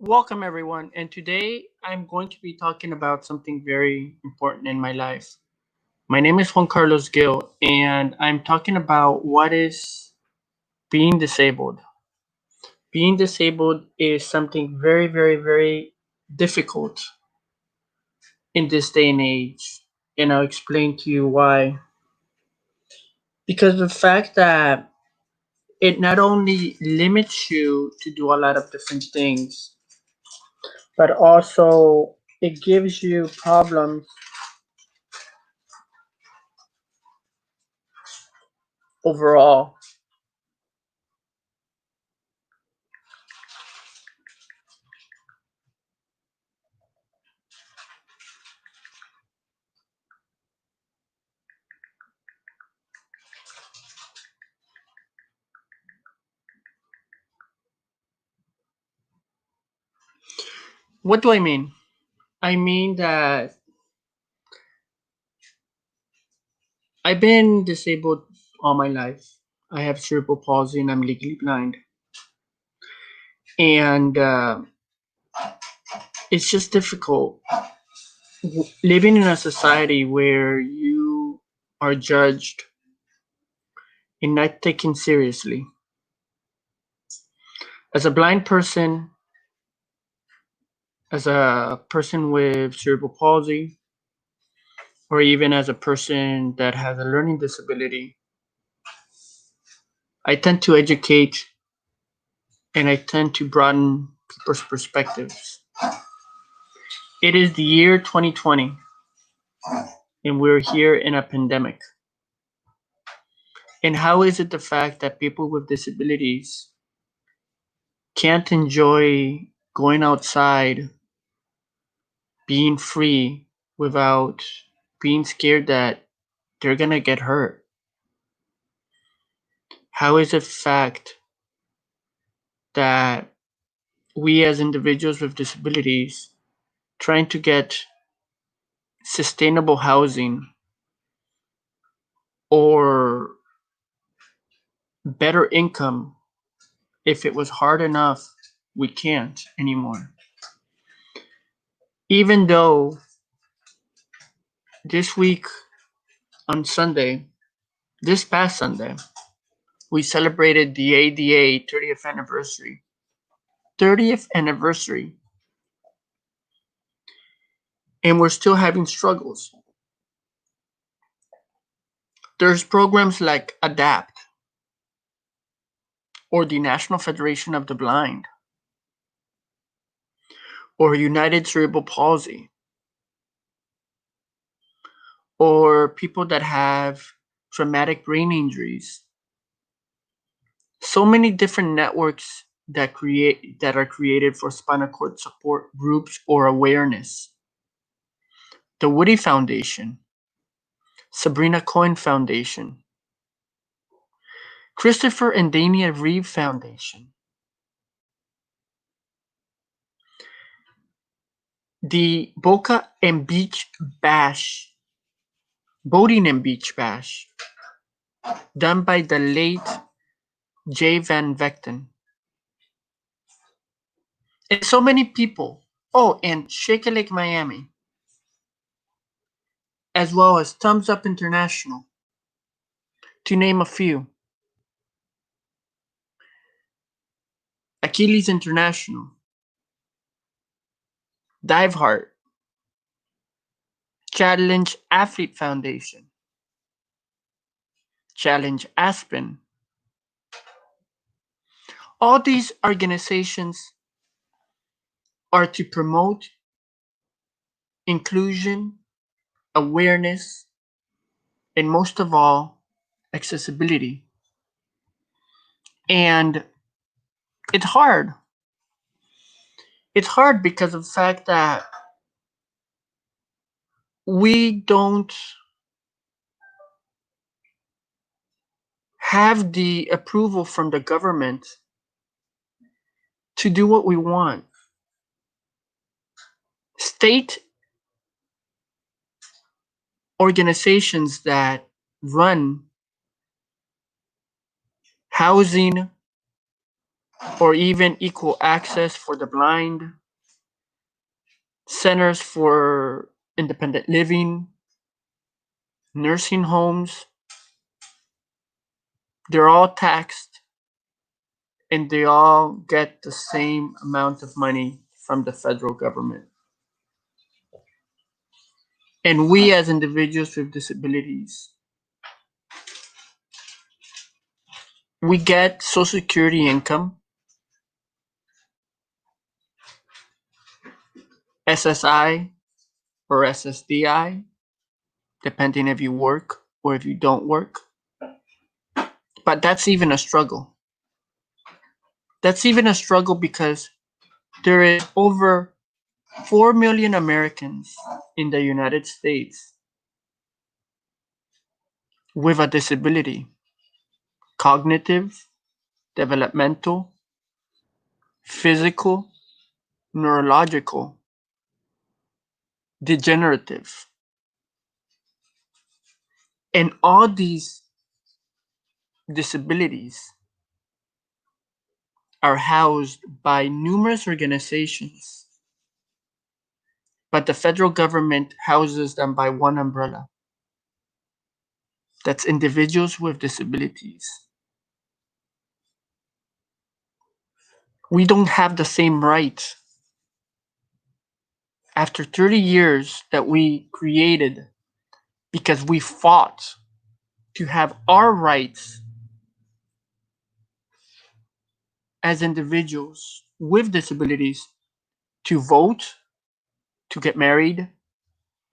Welcome, everyone. And today I'm going to be talking about something very important in my life. My name is Juan Carlos Gil, and I'm talking about what is being disabled. Being disabled is something very, very, very difficult in this day and age. And I'll explain to you why. Because the fact that it not only limits you to do a lot of different things, but also it gives you problems overall. What do I mean? I mean that I've been disabled all my life. I have cerebral palsy and I'm legally blind. And it's just difficult living in a society where you are judged and not taken seriously. As a blind person, as a person with cerebral palsy, or even as a person that has a learning disability, I tend to educate and I tend to broaden people's perspectives. It is the year 2020, and we're here in a pandemic. And how is it the fact that people with disabilities can't enjoy going outside, being free, without being scared that they're gonna get hurt? How is it fact that we as individuals with disabilities trying to get sustainable housing or better income, if it was hard enough, we can't anymore? Even though this week on Sunday, this past Sunday, we celebrated the ADA 30th anniversary. 30th anniversary. And we're still having struggles. There's programs like ADAPT or the National Federation of the Blind or United Cerebral Palsy or people that have traumatic brain injuries. So many different networks that are created for spinal cord support groups or awareness. The Woody Foundation, Sabrina Cohen Foundation, Christopher and Dania Reeve Foundation, the Boca and Beach Bash, Boating and Beach Bash, done by the late Jay Van Vechten, and so many people. Oh, and Shake a Lake Miami, as well as Thumbs Up International, to name a few. Achilles International, Diveheart, Challenge Athlete Foundation, Challenge Aspen. All these organizations are to promote inclusion, awareness, and most of all, accessibility. And it's hard. It's hard because of the fact that we don't have the approval from the government to do what we want. State organizations that run housing or even equal access for the blind, centers for independent living, nursing homes, they're all taxed and they all get the same amount of money from the federal government. And we as individuals with disabilities, we get Social Security income, SSI or SSDI, depending if you work or if you don't work. But that's even a struggle. That's even a struggle because there is over 4 million Americans in the United States with a disability, cognitive, developmental, physical, neurological, degenerative. And all these disabilities are housed by numerous organizations, but the federal government houses them by one umbrella. That's individuals with disabilities. We don't have the same rights. After 30 years that we created because we fought to have our rights as individuals with disabilities to vote, to get married,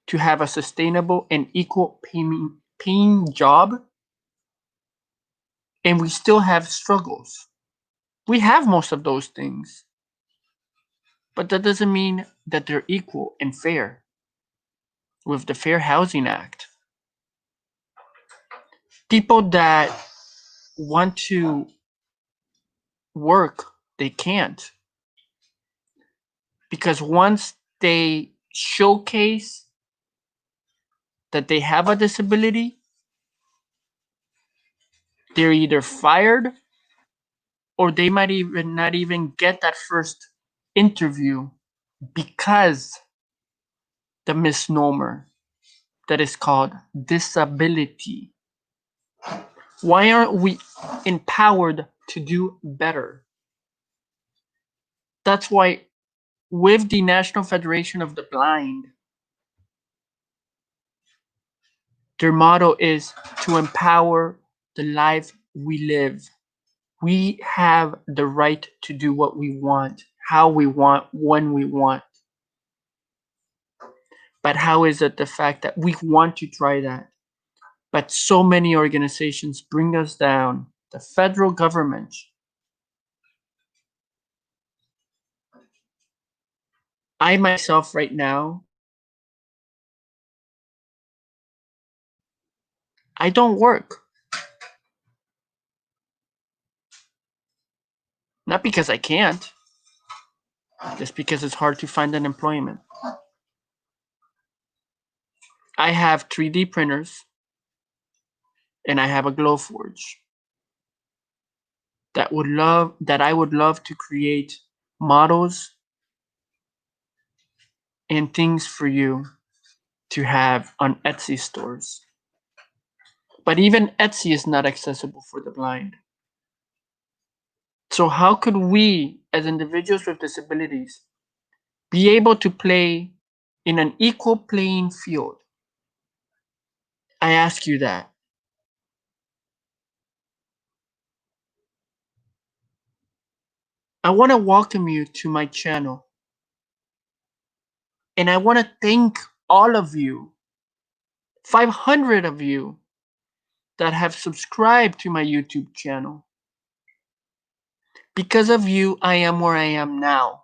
to have a sustainable and equal paying job, and we still have struggles. We have most of those things, but that doesn't mean that they're equal and fair. With the Fair Housing Act, people that want to work, they can't. Because once they showcase that they have a disability, they're either fired or they might even not even get that first interview because the misnomer that is called disability. Why aren't we empowered to do better? That's why with the National Federation of the Blind, their motto is to empower the life we live. We have the right to do what we want, how we want, when we want. But how is it the fact that we want to try that, but so many organizations bring us down, the federal government? I myself right now, I don't work. Not because I can't, just because it's hard to find an employment. I have 3D printers and I have a glow forge that I would love to create models and things for you to have on Etsy stores. But even Etsy is not accessible for the blind. So how could we, as individuals with disabilities, be able to play in an equal playing field? I ask you that. I want to welcome you to my channel. And I want to thank all of you, 500 of you, that have subscribed to my YouTube channel. Because of you, I am where I am now.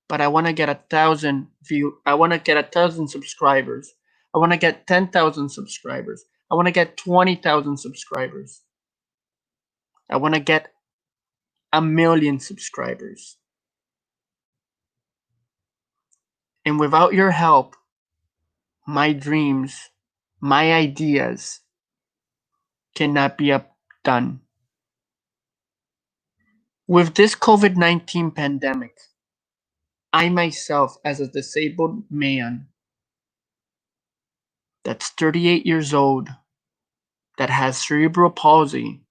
But I want to get 1,000 view. I want to get 1,000 subscribers. I want to get 10,000 subscribers. I want to get 20,000 subscribers. I want to get 1,000,000 subscribers. And without your help, my dreams, my ideas cannot be done. With this COVID-19 pandemic, I myself, as a disabled man that's 38 years old, that has cerebral palsy,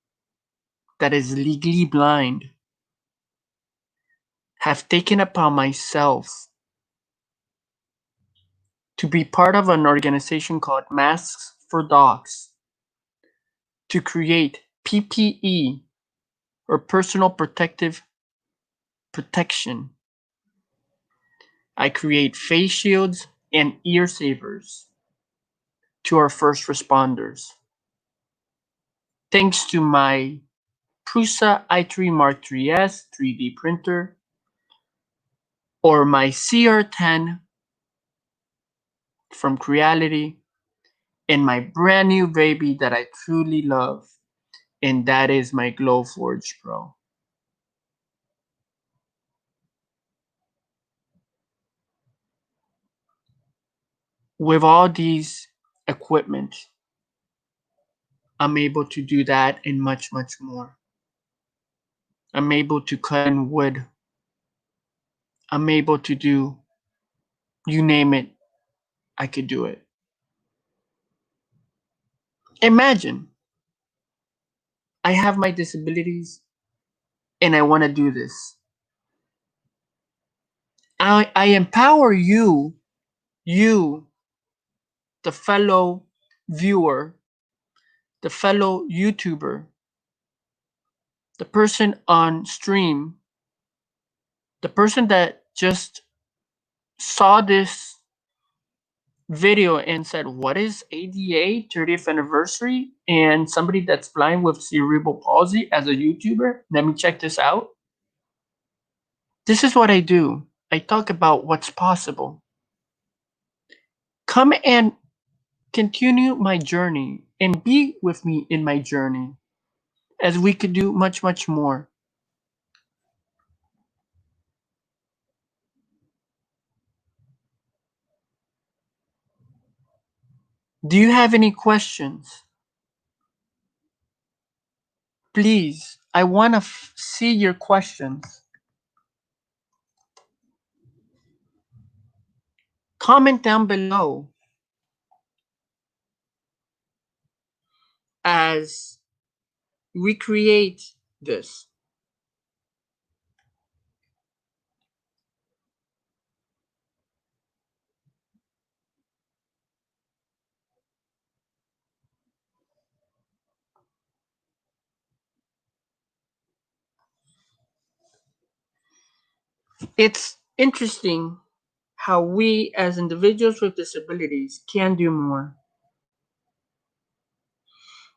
that is legally blind, have taken upon myself to be part of an organization called Masks for Dogs to create PPE, or personal protective protection. I create face shields and ear savers to our first responders. Thanks to my Prusa i3 Mark III's 3D printer, or my CR10 from Creality, and my brand new baby that I truly love, and that is my Glowforge Pro. With all these equipment, I'm able to do that and much, much more. I'm able to cut in wood. I'm able to do, you name it, I could do it. Imagine I have my disabilities and I want to do this. I empower you, the fellow viewer, the fellow YouTuber, the person on stream, the person that just saw this video and said, "What is ADA 30th anniversary?" And somebody that's blind with cerebral palsy as a YouTuber, let me check this out. This is what I do. I talk about what's possible. Come and continue my journey and be with me in my journey, as we could do much, much more. Do you have any questions? Please, I want to see your questions. Comment down below as we create this. It's interesting how we as individuals with disabilities can do more.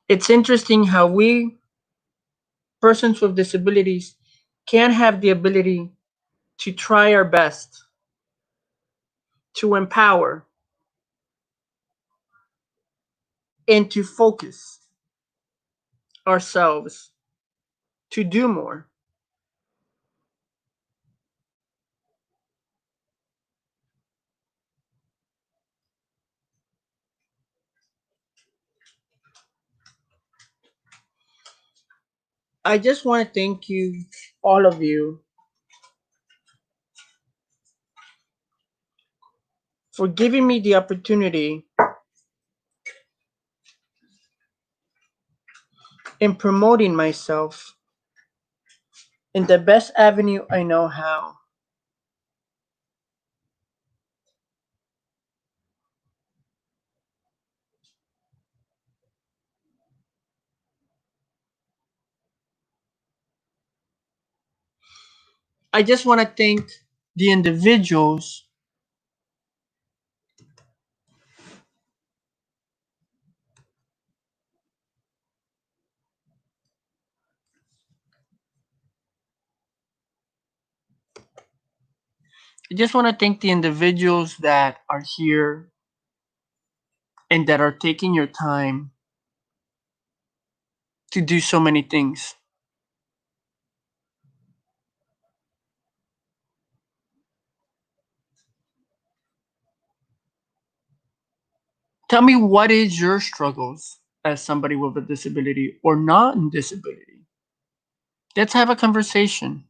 It's interesting how we, persons with disabilities, can have the ability to try our best to empower and to focus ourselves to do more. I just want to thank you, all of you, for giving me the opportunity in promoting myself in the best avenue I know how. I just want to thank the individuals I just want to thank the individuals that are here and that are taking your time to do so many things. Tell me, what is your struggles as somebody with a disability or non-disability? Let's have a conversation.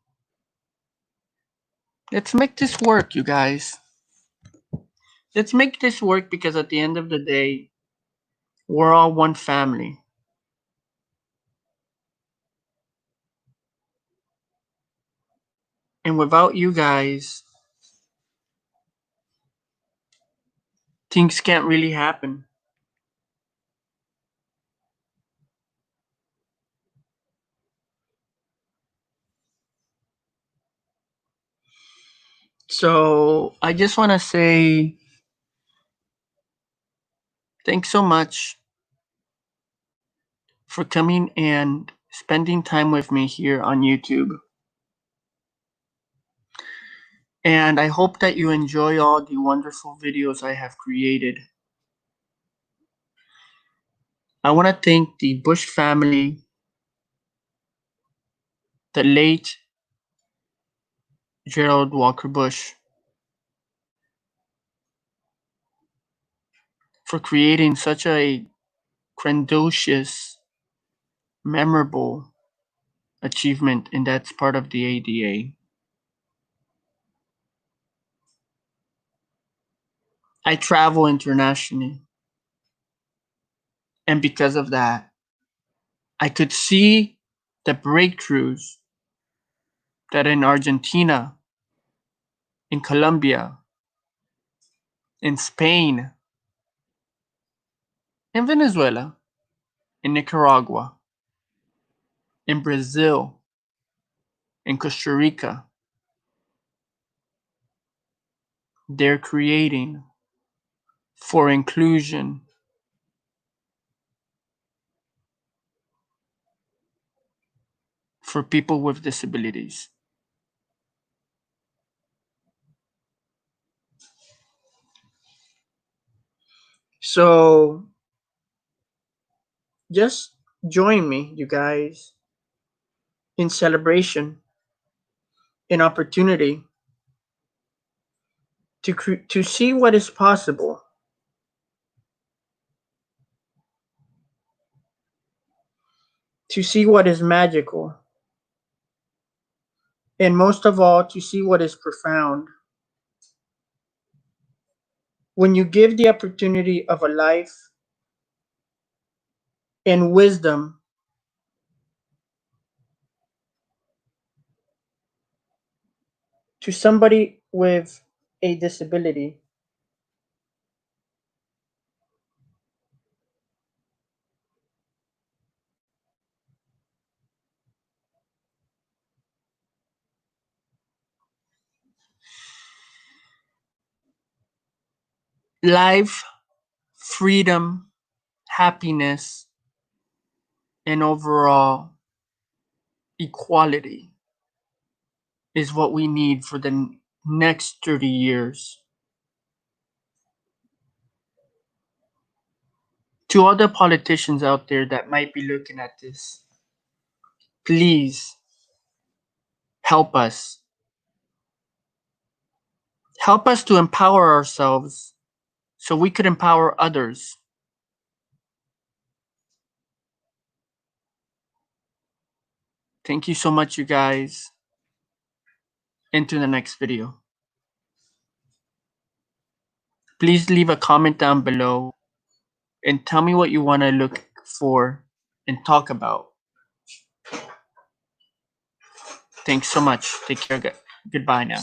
Let's make this work, you guys. Let's make this work because at the end of the day, we're all one family. And without you guys, things can't really happen. So I just want to say thanks so much for coming and spending time with me here on YouTube. And I hope that you enjoy all the wonderful videos I have created. I want to thank the Bush family, the late Gerald Walker Bush, for creating such a grandiose, memorable achievement, and that's part of the ADA. I travel internationally, and because of that, I could see the breakthroughs that in Argentina, in Colombia, in Spain, in Venezuela, in Nicaragua, in Brazil, in Costa Rica, they're creating for inclusion, for people with disabilities. So just join me, you guys, in celebration, in opportunity to see what is possible, to see what is magical, and most of all, to see what is profound. When you give the opportunity of a life and wisdom to somebody with a disability, life, freedom, happiness, and overall equality is what we need for the next 30 years. To other politicians out there that might be looking at this, please help us. Help us to empower ourselves so we could empower others. Thank you so much, you guys. Into the next video. Please leave a comment down below and tell me what you want to look for and talk about. Thanks so much. Take care. Goodbye now.